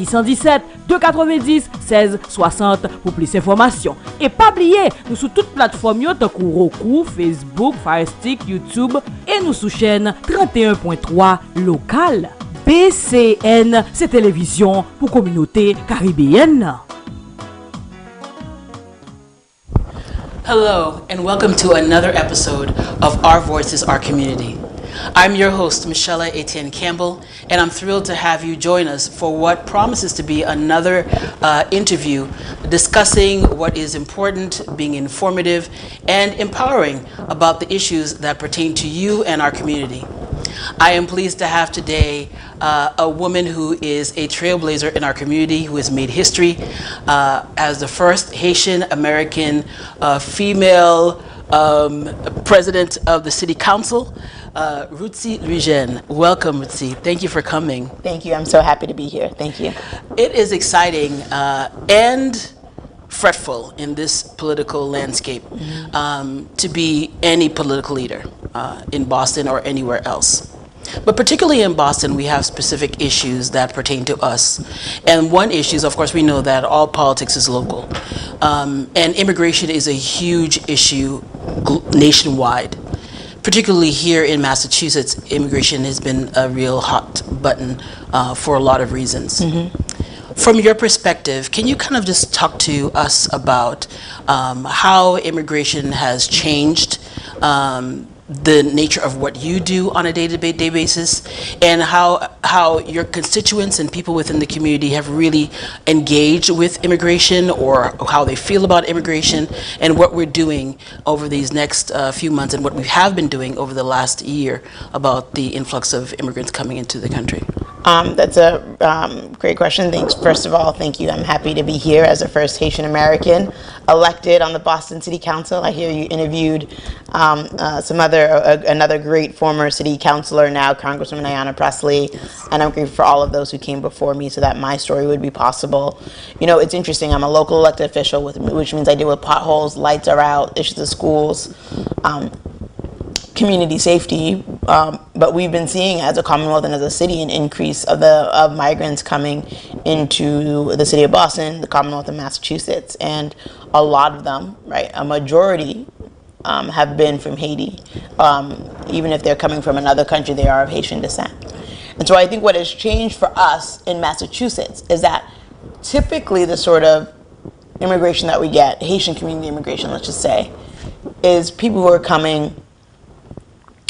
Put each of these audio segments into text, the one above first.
617 290 16 60 pour plus d'informations. Et pas oublier, nous sur toutes plateformes yo tant Roku, Facebook, Fire Stick, YouTube et nous sous chaîne 31.3 local. BCN, c'est télévision pour communauté caribéenne. Hello, and welcome to another episode of Our Voices, Our Community. I'm your host, Michelle Etienne Campbell, and I'm thrilled to have you join us for what promises to be another interview discussing what is important, being informative, and empowering about the issues that pertain to you and our community. I am pleased to have today a woman who is a trailblazer in our community, who has made history as the first Haitian American female president of the City Council. Ruthzee Louijeune. Welcome, Ruthzee. Thank you for coming. Thank you. I'm so happy to be here. Thank you. It is exciting and fretful in this political landscape to be any political leader in Boston or anywhere else. But particularly in Boston, we have specific issues that pertain to us. And one issue is, of course, we know that all politics is local. And immigration is a huge issue nationwide. Particularly here in Massachusetts, immigration has been a real hot button for a lot of reasons. From your perspective, can you kind of just talk to us about how immigration has changed the nature of what you do on a day-to-day basis, and how your constituents and people within the community have really engaged with immigration, or how they feel about immigration, and what we're doing over these next few months, and what we have been doing over the last year about the influx of immigrants coming into the country? That's a great question. Thanks. First of all, thank you. I'm happy to be here as the first Haitian American elected on the Boston City Council. I hear you interviewed another great former city councilor, now Congresswoman Ayanna Pressley, and I'm grateful for all of those who came before me so that my story would be possible. You know, it's interesting. I'm a local elected official, which means I deal with potholes, lights are out, issues of schools, community safety, but we've been seeing as a Commonwealth and as a city an increase of migrants coming into the city of Boston, the Commonwealth of Massachusetts, and a lot of them, right, a majority have been from Haiti. Even if they're coming from another country, they are of Haitian descent. And so I think what has changed for us in Massachusetts is that typically the sort of immigration that we get, Haitian community immigration, let's just say, is people who are coming.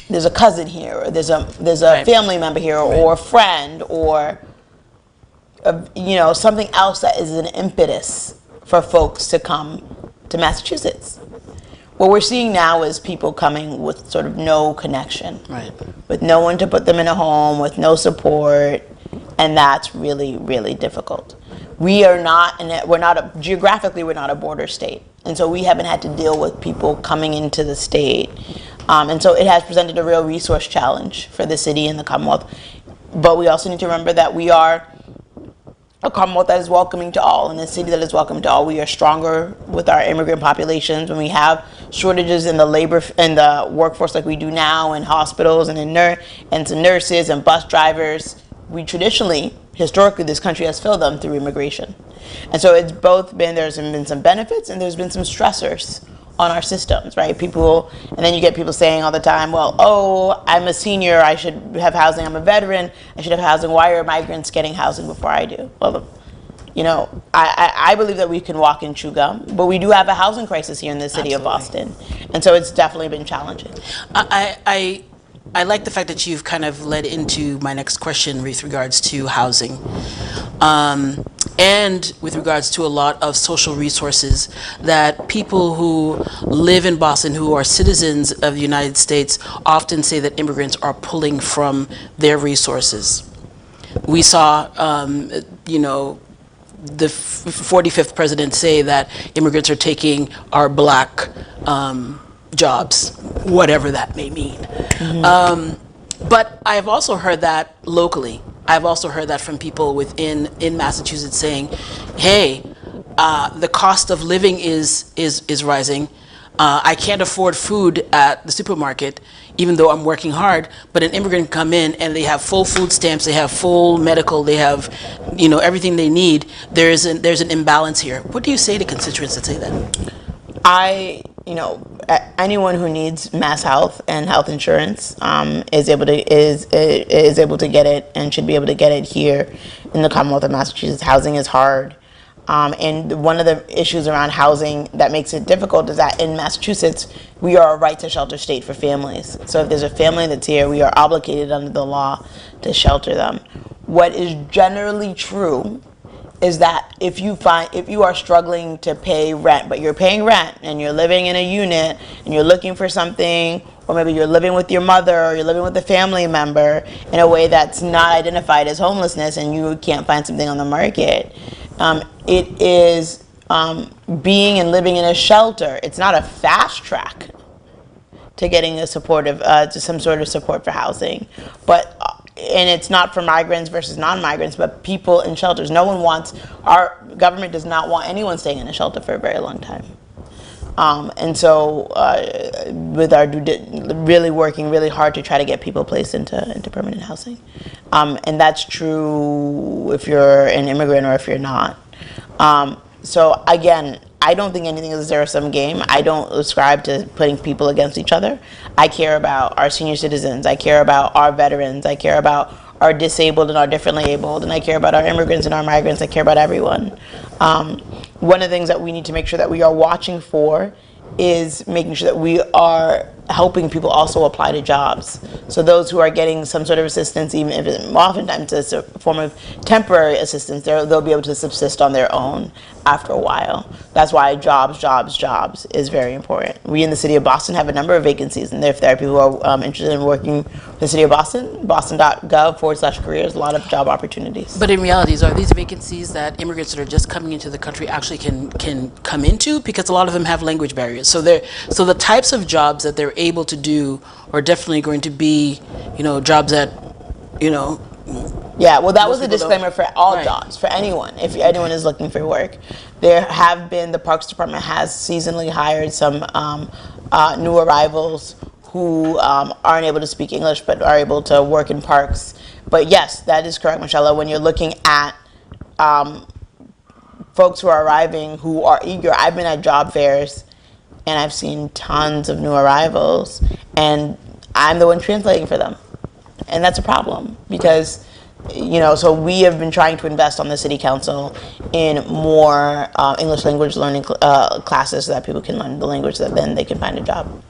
There's a cousin here, or there's a right. family member here, or a friend, or something else that is an impetus for folks to come to Massachusetts. What we're seeing now is people coming with sort of no connection, right, with no one to put them in a home, with no support, and that's really, really difficult. Geographically, we're not a border state, and so we haven't had to deal with people coming into the state. And so it has presented a real resource challenge for the city and the Commonwealth. But we also need to remember that we are a Commonwealth that is welcoming to all, and a city that is welcoming to all. We are stronger with our immigrant populations. When we have shortages in the labor and the workforce like we do now, in hospitals and some nurses and bus drivers, we historically, this country has filled them through immigration. And so it's both there's been some benefits and there's been some stressors on our systems, right? And then you get people saying all the time, well, I'm a senior, I should have housing. I'm a veteran, I should have housing. Why are migrants getting housing before I do? Well, I believe that we can walk and chew gum, but we do have a housing crisis here in the city Absolutely. of Boston. And so it's definitely been challenging. I like the fact that you've kind of led into my next question with regards to housing. And with regards to a lot of social resources that people who live in Boston, who are citizens of the United States, often say that immigrants are pulling from their resources. We saw, the 45th president say that immigrants are taking our black jobs, whatever that may mean. But I've also heard that locally. I've also heard that from people in Massachusetts saying, hey, the cost of living is rising. I can't afford food at the supermarket, even though I'm working hard, but an immigrant come in and they have full food stamps, they have full medical, they have, everything they need. There's an imbalance here. What do you say to constituents that say that? Anyone who needs mass health and health insurance is able to get it and should be able to get it here in the Commonwealth of Massachusetts. Housing is hard. And one of the issues around housing that makes it difficult is that in Massachusetts, we are a right to shelter state for families. So if there's a family that's here, we are obligated under the law to shelter them. What is generally true is that if you are struggling to pay rent, but you're paying rent and you're living in a unit and you're looking for something, or maybe you're living with your mother or you're living with a family member in a way that's not identified as homelessness and you can't find something on the market, it is being and living in a shelter. It's not a fast track to getting a supportive, to some sort of support for housing, and it's not for migrants versus non-migrants, but people in shelters. Our government does not want anyone staying in a shelter for a very long time. And so with our really working really hard to try to get people placed into permanent housing. And that's true if you're an immigrant or if you're not. So again, I don't think anything is a zero-sum game. I don't ascribe to putting people against each other. I care about our senior citizens. I care about our veterans. I care about our disabled and our differently abled. And I care about our immigrants and our migrants. I care about everyone. One of the things that we need to make sure that we are watching for is making sure that we are helping people also apply to jobs. So those who are getting some sort of assistance, even if oftentimes it's a form of temporary assistance, they'll be able to subsist on their own after a while. That's why jobs is very important. We in the city of Boston have a number of vacancies, and if there are people who are interested in working for the city of Boston, boston.gov/careers, a lot of job opportunities. But in reality, are these vacancies that immigrants that are just coming into the country actually can come into? Because a lot of them have language barriers. So the types of jobs that they're able to do are definitely going to be, jobs that, Yeah, well, that was a disclaimer for all jobs, for anyone, if anyone is looking for work. The Parks Department has seasonally hired some new arrivals who aren't able to speak English but are able to work in parks. But yes, that is correct, Michelle. When you're looking at folks who are arriving who are eager, I've been at job fairs and I've seen tons of new arrivals, and I'm the one translating for them. And that's a problem because, so we have been trying to invest on the city council in more English language learning classes so that people can learn the language, that then they can find a job.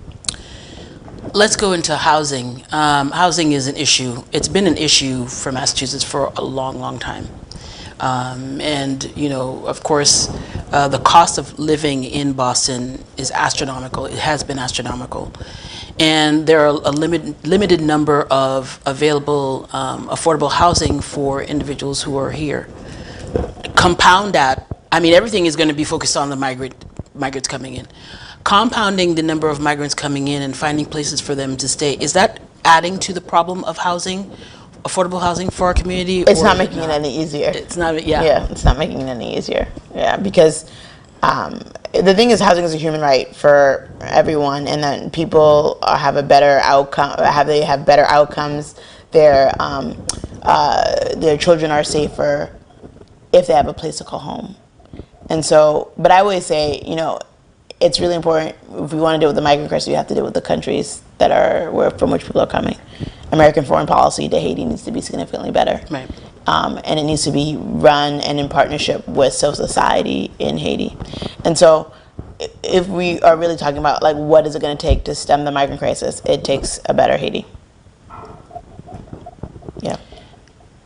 Let's go into housing. Housing is an issue. It's been an issue for Massachusetts for a long, long time. And, of course, the cost of living in Boston is astronomical. It has been astronomical. And there are a limited number of available affordable housing for individuals who are here. Compound that, everything is going to be focused on the migrants coming in. Compounding the number of migrants coming in and finding places for them to stay, is that adding to the problem of housing? Affordable housing for our community? It's not making it any easier. It's not, yeah. Yeah, it's not making it any easier. Yeah, because the thing is, housing is a human right for everyone, and then people have a better outcome. They have better outcomes. Their children are safer if they have a place to call home. And so, but I always say, it's really important. If we want to deal with the migrant crisis, we have to deal with the countries that are from which people are coming. American foreign policy to Haiti needs to be significantly better. Right. And it needs to be run and in partnership with civil society in Haiti. And so if we are really talking about what is it going to take to stem the migrant crisis, it takes a better Haiti. Yeah.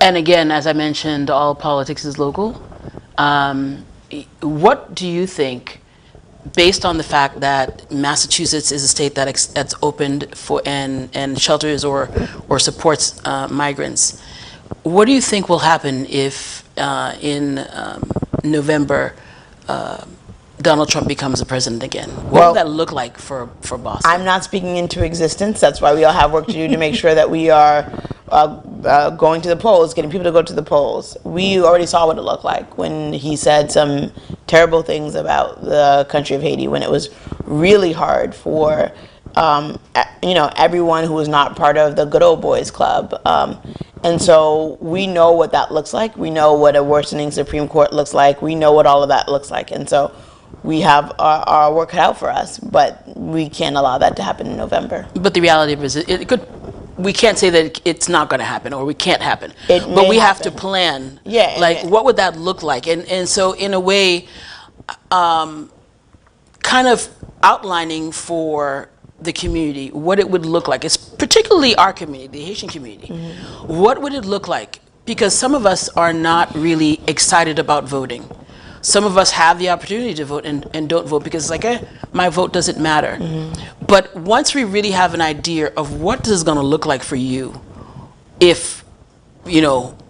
And again, as I mentioned, all politics is local. What do you think, based on the fact that Massachusetts is a state that's opened for and shelters or supports migrants, what do you think will happen if in November Donald Trump becomes the president again? What will that look like for Boston? I'm not speaking into existence. That's why we all have work to do to make sure that we are going to the polls, getting people to go to the polls. We already saw what it looked like when he said some terrible things about the country of Haiti, when it was really hard for everyone who is not part of the good old boys club. And so we know what that looks like. We know what a worsening Supreme Court looks like. We know what all of that looks like. And so we have our work cut out for us, but we can't allow that to happen in November. But the reality is, it could. We can't say that it's not going to happen or we can't happen. But we have to plan. Yeah. Like, what would that look like? And so, in a way, kind of outlining for the community what it would look like. It's particularly our community, the Haitian community. Mm-hmm. What would it look like? Because some of us are not really excited about voting. Some of us have the opportunity to vote and don't vote because it's like, my vote doesn't matter. Mm-hmm. But once we really have an idea of what this is going to look like for you, if,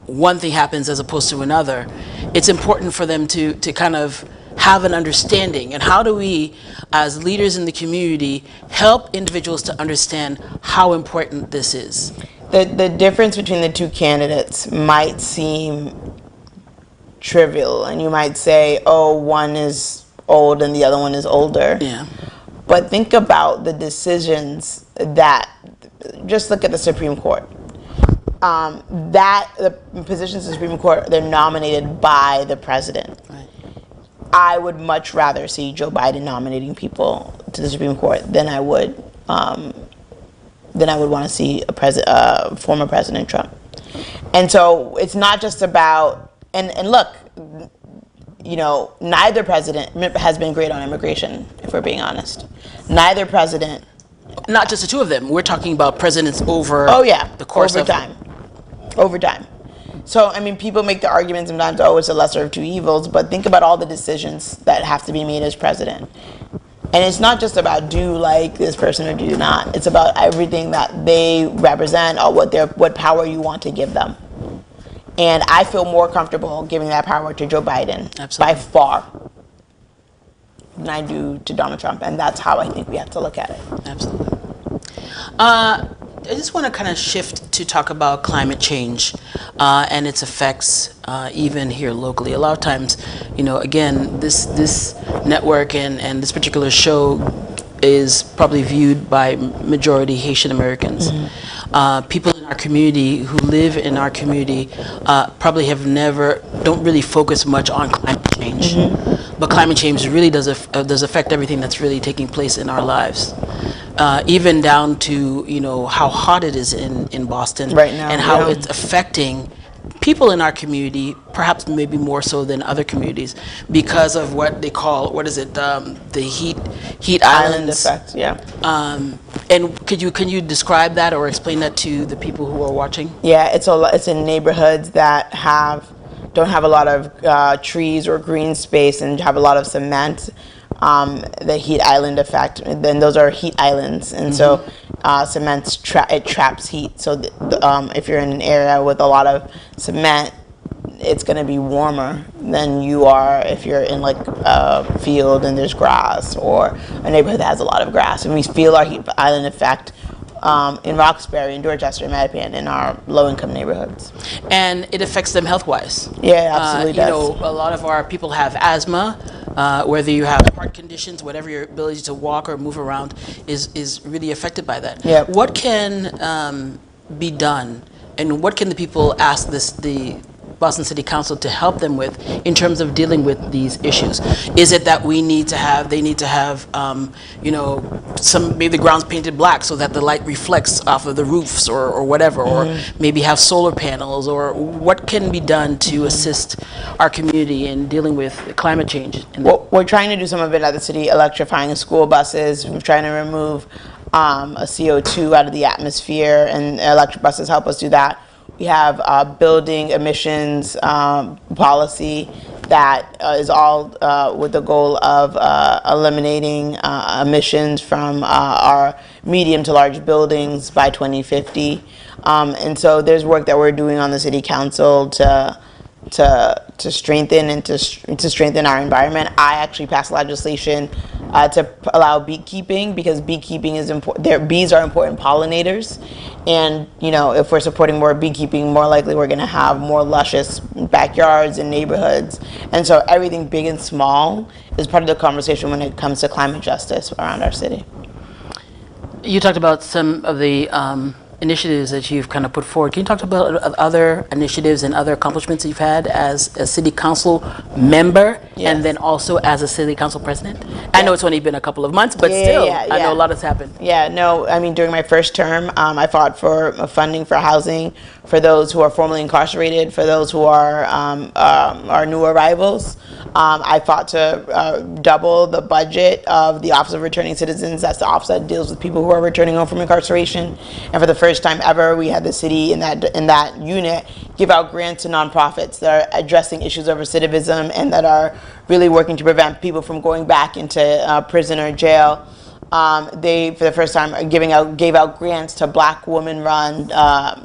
one thing happens as opposed to another, it's important for them to kind of have an understanding. And how do we, as leaders in the community, help individuals to understand how important this is? The difference between the two candidates might seem trivial, and you might say, oh, one is old and the other one is older. Yeah. But think about the decisions that, just look at the Supreme Court. The positions of the Supreme Court, they're nominated by the president. Right. I would much rather see Joe Biden nominating people to the Supreme Court than I would want to see former President Trump. And so it's not just about, and look, neither president has been great on immigration, if we're being honest. Neither president. Not just the two of them. We're talking about presidents over the course of time. Over time. So, people make the argument sometimes, it's a lesser of two evils, but think about all the decisions that have to be made as president. And it's not just about do you like this person or do you not. It's about everything that they represent or what power you want to give them. And I feel more comfortable giving that power to Joe Biden by far than I do to Donald Trump. And that's how I think we have to look at it. Absolutely. I just want to kind of shift to talk about climate change and its effects even here locally. A lot of times, again, this network and this particular show is probably viewed by majority Haitian Americans. Mm-hmm. People in our community who live in our community probably don't really focus much on climate change. Mm-hmm. But climate change really does affect everything that's really taking place in our lives. Even down to, how hot it is in Boston right now, and how it's affecting people in our community, perhaps maybe more so than other communities, because of what they call, the heat island effect. Yeah. And can you describe that or explain that to the people who are watching? Yeah, it's in neighborhoods that don't have a lot of trees or green space and have a lot of cement. The heat island effect, then those are heat islands, and mm-hmm. So cement traps heat. So if you're in an area with a lot of cement, it's going to be warmer than you are if you're in like a field and there's grass, or a neighborhood that has a lot of grass. And we feel our heat island effect in Roxbury, in Dorchester, in Mattapan, in our low-income neighborhoods. And it affects them health-wise. Yeah, it absolutely does. A lot of our people have asthma. Whether you have heart conditions, whatever, your ability to walk or move around is really affected by that. Yep. What can be done, and what can the people ask the Boston City Council to help them with in terms of dealing with these issues? Is it that they need to have, maybe the ground's painted black so that the light reflects off of the roofs or whatever, mm-hmm. or maybe have solar panels, or what can be done to mm-hmm. assist our community in dealing with climate change? Well, we're trying to do some of it at the city, electrifying school buses. We're trying to remove a CO2 out of the atmosphere, and electric buses help us do that. We have building emissions policy that is all with the goal of eliminating emissions from our medium to large buildings by 2050. And so there's work that we're doing on the city council to strengthen and to strengthen our environment. I actually passed legislation to allow beekeeping, because beekeeping is important. Bees are important pollinators, and you know, if we're supporting more beekeeping, more likely we're going to have more luscious backyards and neighborhoods. And so everything big and small is part of the conversation when it comes to climate justice around our city. You talked about some of the initiatives that you've kind of put forward. Can you talk about other initiatives and other accomplishments that you've had as a city council member, and then also as a city council president? I know it's only been a couple of months, but still, I know a lot has happened. Yeah, no, I mean, during my first term, I fought for funding for housing for those who are formerly incarcerated, for those who are new arrivals. I fought to double the budget of the Office of Returning Citizens. That's the office that deals with people who are returning home from incarceration. And for the first time ever, we had the city in that unit give out grants to nonprofits that are addressing issues of recidivism and that are really working to prevent people from going back into prison or jail. They, for the first time, gave out grants to Black women-run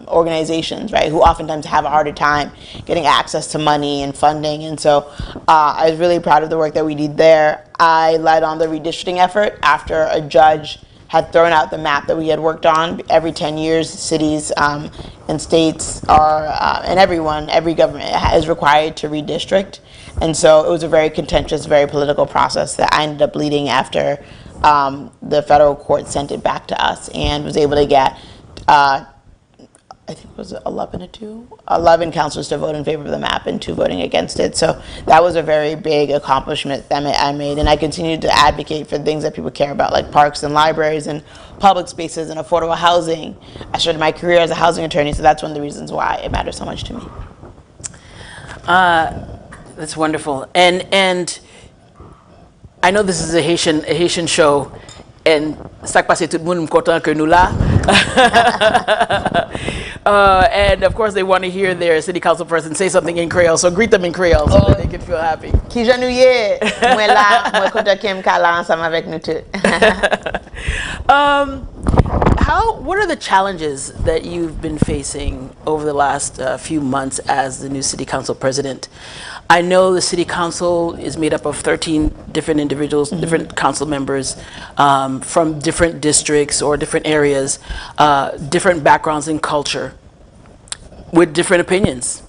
organizations, right, who oftentimes have a harder time getting access to money and funding. And so I was really proud of the work that we did there. I led on the redistricting effort after a judge had thrown out the map that we had worked on. Every 10 years, cities and states are, and every government is required to redistrict. And so it was a very contentious, very political process that I ended up leading after the federal court sent it back to us and was able to get, I think it was 11 councilors to vote in favor of the map and 2 voting against it. So that was a very big accomplishment that I made, and I continued to advocate for things that people care about, like parks and libraries and public spaces and affordable housing. I started my career as a housing attorney, so that's one of the reasons why it matters so much to me. That's wonderful. And I know this is a Haitian show, and ça passe tout le monde content que nous là. And of course they want to hear their city council person say something in Creole, so greet them in Creole so that they can feel happy. Ki janouye, moi là, moi content kem kala ensemble avec nous tout. What are the challenges that you've been facing over the last few months as the new city council president? I know the city council is made up of 13 different individuals, different council members from different districts or different areas, different backgrounds and culture, with different opinions.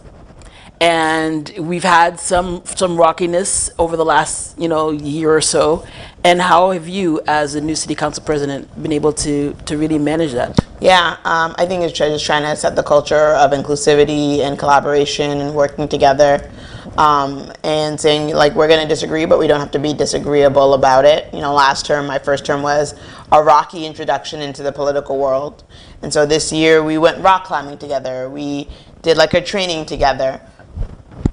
And we've had some rockiness over the last year or so. And how have you, as a new city council president, been able to really manage that? Yeah, I think it's just trying to set the culture of inclusivity and collaboration and working together, and saying, like, we're going to disagree, but we don't have to be disagreeable about it. Last term, my first term, was a rocky introduction into the political world. And so this year we went rock climbing together. We did like a training together,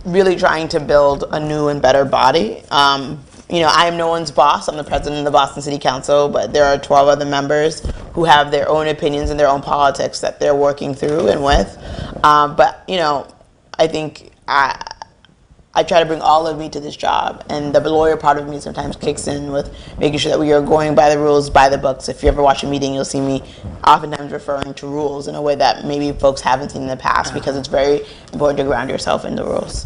really trying to build a new and better body. I am no one's boss. I'm the president of the Boston City Council, but there are 12 other members who have their own opinions and their own politics that they're working through and with. But I think I try to bring all of me to this job, and the lawyer part of me sometimes kicks in with making sure that we are going by the rules, by the books. If you ever watch a meeting, you'll see me oftentimes referring to rules in a way that maybe folks haven't seen in the past, because it's very important to ground yourself in the rules.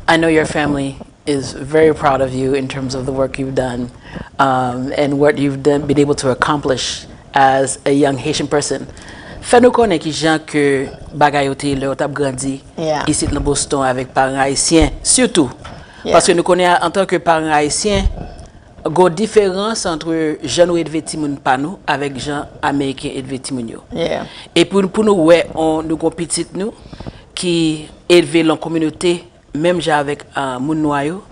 I know your family is very proud of you in terms of the work you've done and what you've been able to accomplish as a young Haitian person. Fais-nous connaître qui gens que bagayoté leur t'a grandi ici dans Boston avec parents haïtiens surtout parce que nous connaissons en tant que parents haïtiens une différence entre gens ou élevé timoun pa nous avec gens américains élevé timoun yo. Et pour nous ouais nous petit nous qui élevé dans communauté même j'ai avec moun noir yo,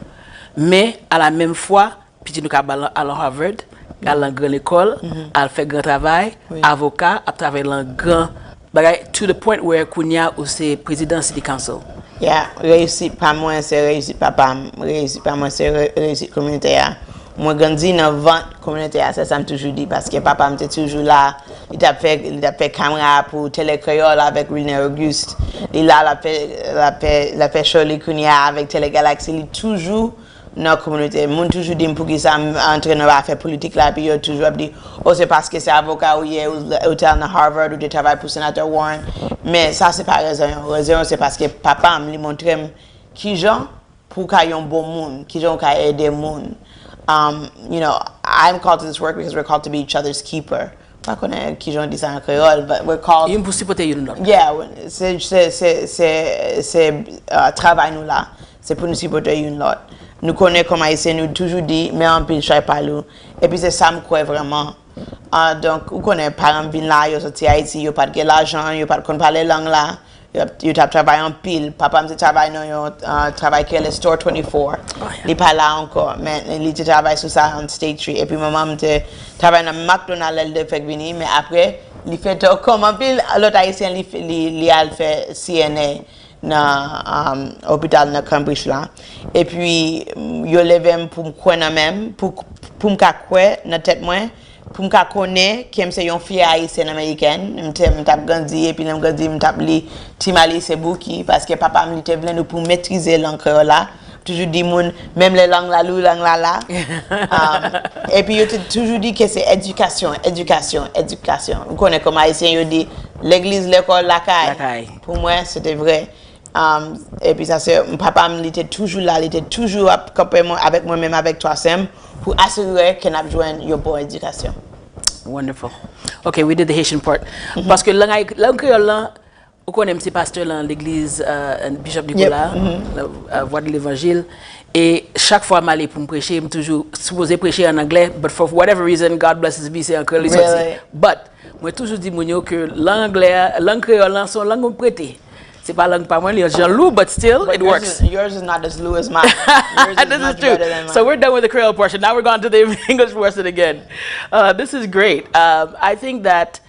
mais à la même fois petit nous ka à Harvard, à la grande école, à faire grand travail, avocat, à travailler dans grand bagay, to the point where Kounia ou c'est président city council. Yeah, réussite pas moi c'est réussite papa, réussite pas moi c'est réussite communautaire. Moi grandi dans vente communautaire, ça me toujours dit parce que papa m'était toujours là, il a fait caméra pour Télécréole avec René Auguste. Il a la fait Shirley Kounia avec Télégalaxie, il toujours dans la communauté. Moun toujours dit pour qui ça entraîneur à faire politique là, puis il toujours dit oh c'est parce que c'est avocat ou il est hôtel à Harvard ou de travail pour sénateur Warren. Mais ça c'est pas raison. Raison c'est parce que papa me montre qui gens pour qu'il y ait un bon monde, qui gens qui aider monde. you know, I'm called to this work because we're called to be each other's keeper. Pas qu'on est qui j'en dis ça en créole, but we're called. Yeah, c'est travail nous là. C'est pour nous supporter une l'autre. Nous connaissons comment haïtien nous toujours dit mais en pile chai parlou. Et puis c'est ça me croit vraiment. Donc vous connaissez parents vinn là, yo sorti Haïti, yo pas de l'argent, yo pas de parler langue là. You tap travail en pile. Papa me travaille dans un travail qui est le store 24. Il pas là encore, mais il travaille sur ça en State Street. Et puis maman me travaille dans McDonald's de fait venir, mais après il fait comme en pile l'autre haïtien il a fait CNA dans hôpital dans Cambridge là. Et puis yo levé pour me connaître même pour me connaître dans tête moi. Pour me connaître qui c'est une fille haïtienne américaine me tap grandi et puis me grandi me tap li timali c'est bouki parce que papa me était venu pour maîtriser langue créole là toujours dit moun même les langues là et puis il toujours dit que c'est éducation vous connaissez comme haïtien yo dit l'église l'école la caille pour moi c'était vrai. Et puis ça c'est papa me était toujours là, il était toujours avec moi-même avec toi Sam pour assurer qu'on a besoin de bonne éducation. Wonderful. Okay, we did the Haitian part. Parce que langue là, on connaît un petit pasteur dans l'église Bishop Nicolas, voix de l'évangile. Et chaque fois m'aller pour me prêcher, je toujours supposé prêcher en anglais, but for whatever reason, God blesses me, c'est encore les Really? But moi toujours dit mon que l'anglais, langue créole, sont langue prêtée. C'est pas langue pas moi, les jaloux, but still it works. Yours is not as low as mine. Yours is This much is true. better than mine. So we're done with the Creole portion. Now we're going to the English portion again. This is great. I think that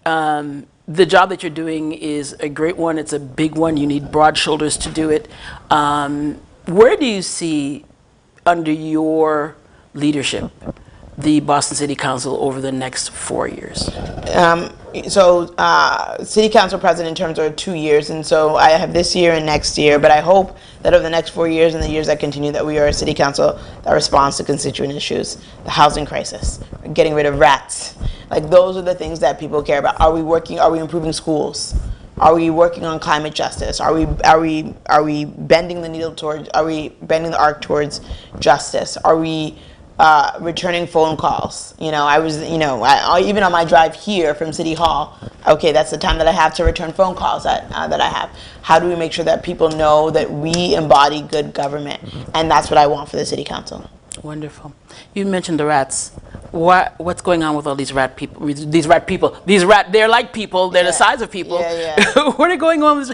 the job that you're doing is a great one. It's a big one. You need broad shoulders to do it. Where do you see, under your leadership, the Boston City Council over the next 4 years? City Council president terms are 2 years, and so I have this year and next year, but I hope that over the next 4 years and the years that continue that we are a city council that responds to constituent issues, the housing crisis, getting rid of rats. Like those are the things that people care about. Are we improving schools? Are we working on climate justice? Are we bending the needle towards, are we bending the arc towards justice? Are we returning phone calls? You know, even on my drive here from City Hall, okay, that's the time that I have to return phone calls that I have. How do we make sure that people know that we embody good government? And that's what I want for the City Council. Wonderful. You mentioned the rats. What's going on with all these rat people? They're like people. They're the size of people. What are going on?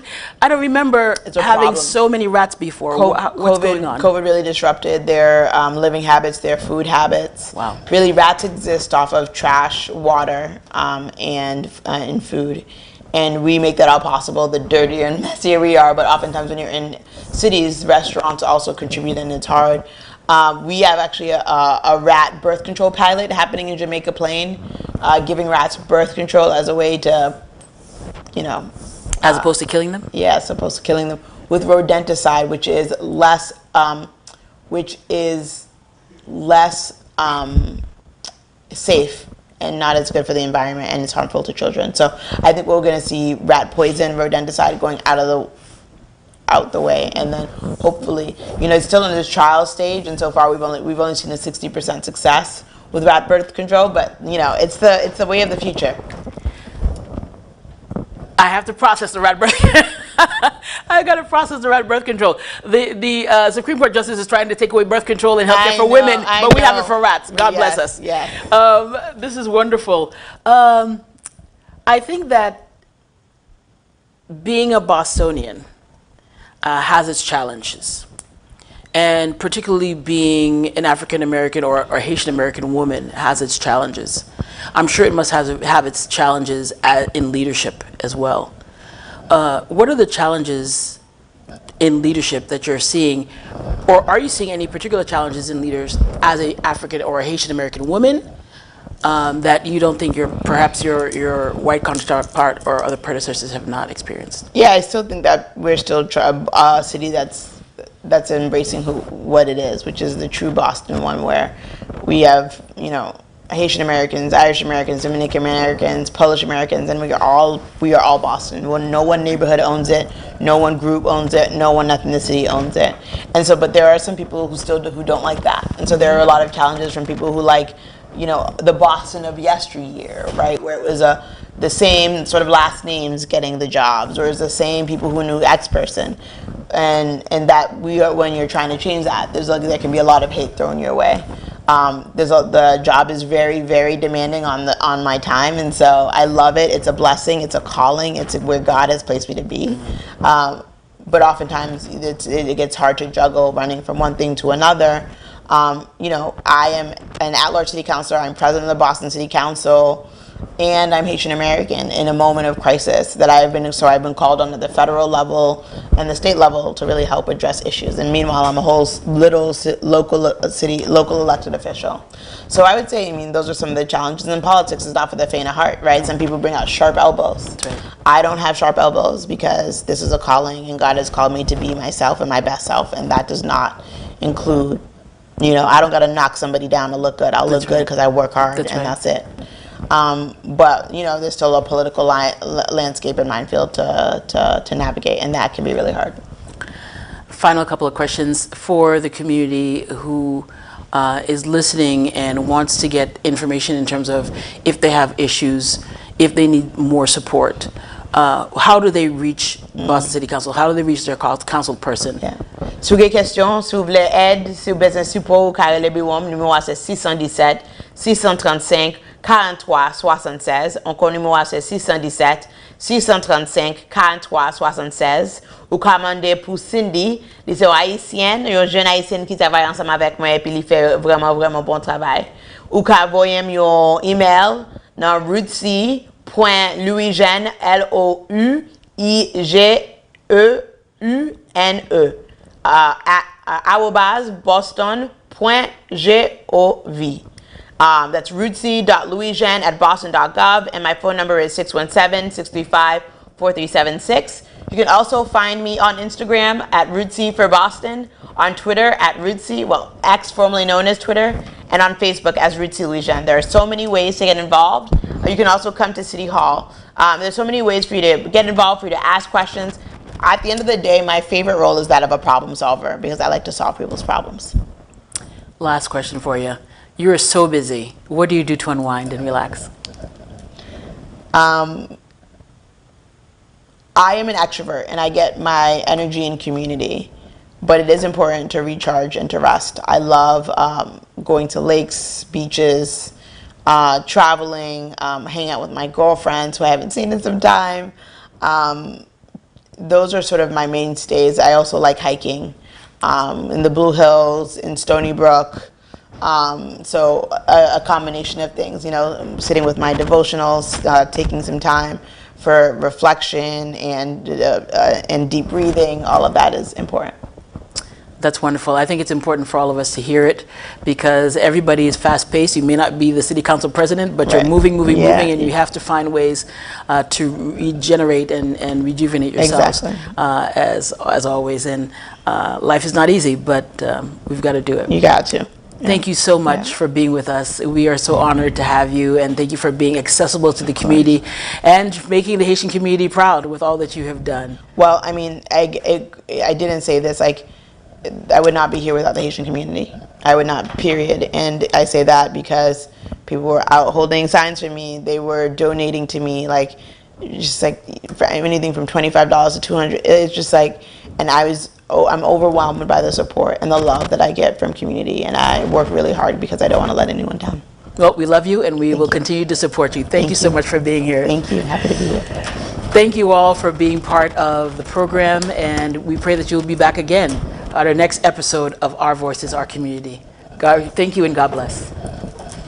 I don't remember having so many rats before. What's going on? COVID really disrupted their living habits, their food habits. Wow. Really, rats exist off of trash, water, and food. And we make that all possible. The dirtier and messier we are, but oftentimes when you're in cities, restaurants also contribute, and it's hard. We have actually a rat birth control pilot happening in Jamaica Plain, giving rats birth control as a way to, you know, as opposed to killing them. Yeah, as opposed to killing them with rodenticide, which is less safe and not as good for the environment, and it's harmful to children. So I think we're going to see rat poison, rodenticide going out the way, and then hopefully, you know, it's still in this trial stage, and so far we've only seen a 60% success with rat birth control, but you know, it's the way of the future. I have to process the rat birth. I got to process the rat birth control. The Supreme Court justice is trying to take away birth control and healthcare for women, but we have it for rats. God bless us. Yeah. This is wonderful. I think that being a Bostonian has its challenges, and particularly being an African American or Haitian American woman has its challenges. I'm sure it must have its challenges in leadership as well. What are the challenges in leadership that you're seeing, or are you seeing any particular challenges in leaders as an African or a Haitian American woman that you don't think perhaps your white counterpart or other predecessors have not experienced? Yeah, I still think that we're still a city that's embracing what it is, which is the true Boston one, where we have, you know, Haitian Americans, Irish Americans, Dominican Americans, Polish Americans, and we are all Boston. No one neighborhood owns it, no one group owns it, no one ethnicity owns it. And so, but there are some people who don't like that. And so there are a lot of challenges from people who like, you know, the Boston of yesteryear, right, where it was the same sort of last names getting the jobs, or it's the same people who knew X person, and that when you're trying to change that, there can be a lot of hate thrown your way. The job is very, very demanding on my time, and so I love it. It's a blessing. It's a calling. It's where God has placed me to be. But oftentimes it gets hard to juggle running from one thing to another. You know, I am an at-large city councilor. I'm president of the Boston City Council, and I'm Haitian American in a moment of crisis that I've been called on at the federal level and the state level to really help address issues. And meanwhile, I'm a whole little local elected official. So I would say, I mean, those are some of the challenges. And politics is not for the faint of heart, right? Some people bring out sharp elbows. That's right. I don't have sharp elbows because this is a calling, and God has called me to be myself and my best self, and that does not include, you know, I don't got to knock somebody down to look good. I'll look good because I work hard, and that's it. But, you know, there's still a political landscape and minefield to navigate, and that can be really hard. Final couple of questions for the community who is listening and wants to get information in terms of if they have issues, if they need more support. How do they reach Boston City Council? How do they reach their council person? Yeah. Si vous avez des questions, si vous voulez aide, si vous avez besoin de support, carrelez le numéro c'est 617 635 43 76. Encore numéro c'est 617 635 43 76. Ou commandez pour Cindy, c'est une haïtienne, une jeune haïtienne qui travaille ensemble avec moi et puis il fait vraiment bon travail. Ou envoyez un email dans Ruthzee.Louijeune LOUIGEUNE @boston.gov. That's Ruthzee.Louijeune@boston.gov, and my phone number is 617-635-4376. You can also find me on Instagram at Ruthzee for Boston, on Twitter at Ruthzee, well, X formerly known as Twitter, and on Facebook as Ruthzee Louijeune. There are so many ways to get involved. You can also come to City Hall. There's so many ways for you to get involved, for you to ask questions. At the end of the day, my favorite role is that of a problem solver because I like to solve people's problems. Last question for you. You are so busy. What do you do to unwind and relax? I am an extrovert and I get my energy in community, but it is important to recharge and to rest. I love going to lakes, beaches, traveling, hanging out with my girlfriends who I haven't seen in some time. Those are sort of my mainstays. I also like hiking in the Blue Hills, in Stony Brook. So a combination of things, you know, sitting with my devotionals, taking some time for reflection and deep breathing, all of that is important. That's wonderful. I think it's important for all of us to hear it because everybody is fast-paced. You may not be the city council president, but you're moving, and you have to find ways to regenerate and rejuvenate yourselves. Exactly. As always. And life is not easy, but we've got to do it. You got to. Thank you so much for being with us. We are so honored to have you, and thank you for being accessible to the community and making the Haitian community proud with all that you have done. Well, I mean, I didn't say this, like, I would not be here without the Haitian community. I would not, period. And I say that because people were out holding signs for me. They were donating to me, like, just like for anything from $25 to $200. It's just like, and I'm overwhelmed by the support and the love that I get from community. And I work really hard because I don't want to let anyone down. Well, we love you and we will continue to support you. Thank you so much for being here. Thank you. Happy to be here. Thank you all for being part of the program, and we pray that you'll be back again at our next episode of Our Voices, Our Community. God, thank you and God bless.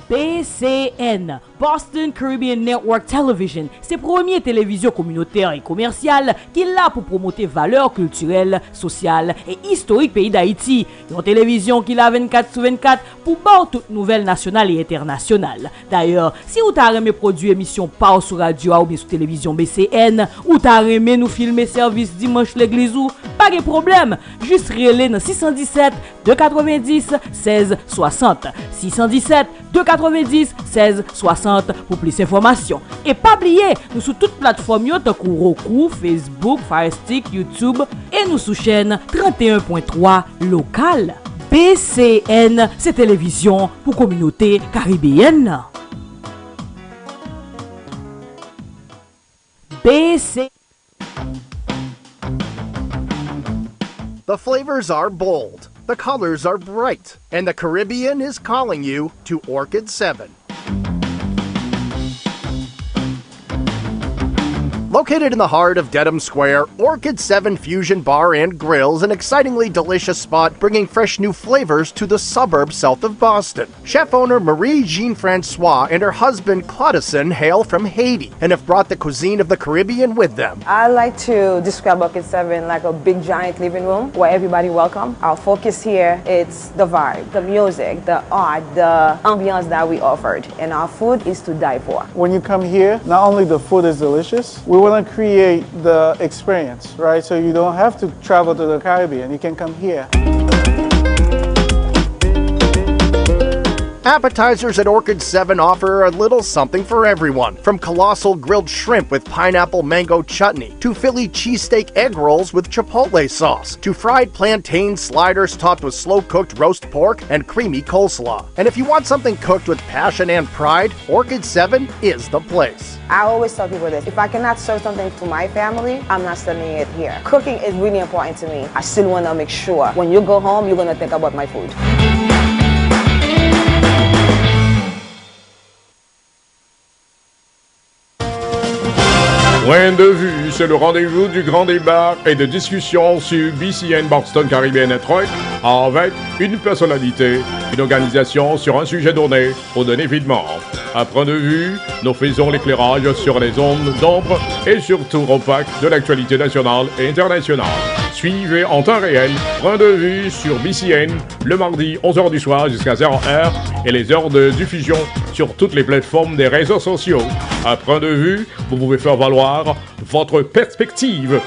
Bcn Boston Caribbean Network Television, c'est première télévision communautaire et commerciale qui est là pour promouvoir valeurs culturelles, sociales et historiques pays d'Haïti. Une télévision qui l'a 24/24 pour voir toutes nouvelles nationales et internationales. D'ailleurs, si vous avez aimé produire émission par sur radio ou bien sur télévision BCN, ou t'as aimé nous filmer service dimanche l'église ou, pas de problème, juste relais dans 617 290 16 60. 617 290 16 60 pour plus d'informations. Et pas oublier, nous sur toutes plateformes comme Roku, Facebook, Fire Stick, YouTube et nous sous chaîne 31.3 locale. BCN, c'est télévision pour communauté caribéenne. BC. The flavors are bold, the colors are bright, and the Caribbean is calling you to Orchid 7. Located in the heart of Dedham Square, Orchid 7 Fusion Bar and Grill is an excitingly delicious spot bringing fresh new flavors to the suburbs south of Boston. Chef owner Marie-Jean Francois and her husband Claudison hail from Haiti and have brought the cuisine of the Caribbean with them. I like to describe Orchid 7 like a big giant living room where everybody welcome. Our focus here is the vibe, the music, the art, the ambiance that we offered, and our food is to die for. When you come here, not only the food is delicious, we want to create the experience, right? So you don't have to travel to the Caribbean, you can come here. Appetizers at Orchid 7 offer a little something for everyone, from colossal grilled shrimp with pineapple mango chutney, to Philly cheesesteak egg rolls with chipotle sauce, to fried plantain sliders topped with slow-cooked roast pork and creamy coleslaw. And if you want something cooked with passion and pride, Orchid 7 is the place. I always tell people this, if I cannot serve something to my family, I'm not serving it here. Cooking is really important to me. I still want to make sure when you go home, you're going to think about my food. Point de vue, c'est le rendez-vous du grand débat et de discussion sur BCN Boston Caribbean Network avec une personnalité, une organisation sur un sujet donné au donné videment. À point de vue, nous faisons l'éclairage sur les ondes d'ombre et surtout opaques de l'actualité nationale et internationale. Suivez en temps réel Point de vue sur BCN le mardi 11h du soir jusqu'à 0h et les heures de diffusion sur toutes les plateformes des réseaux sociaux. À Point de vue, vous pouvez faire valoir votre perspective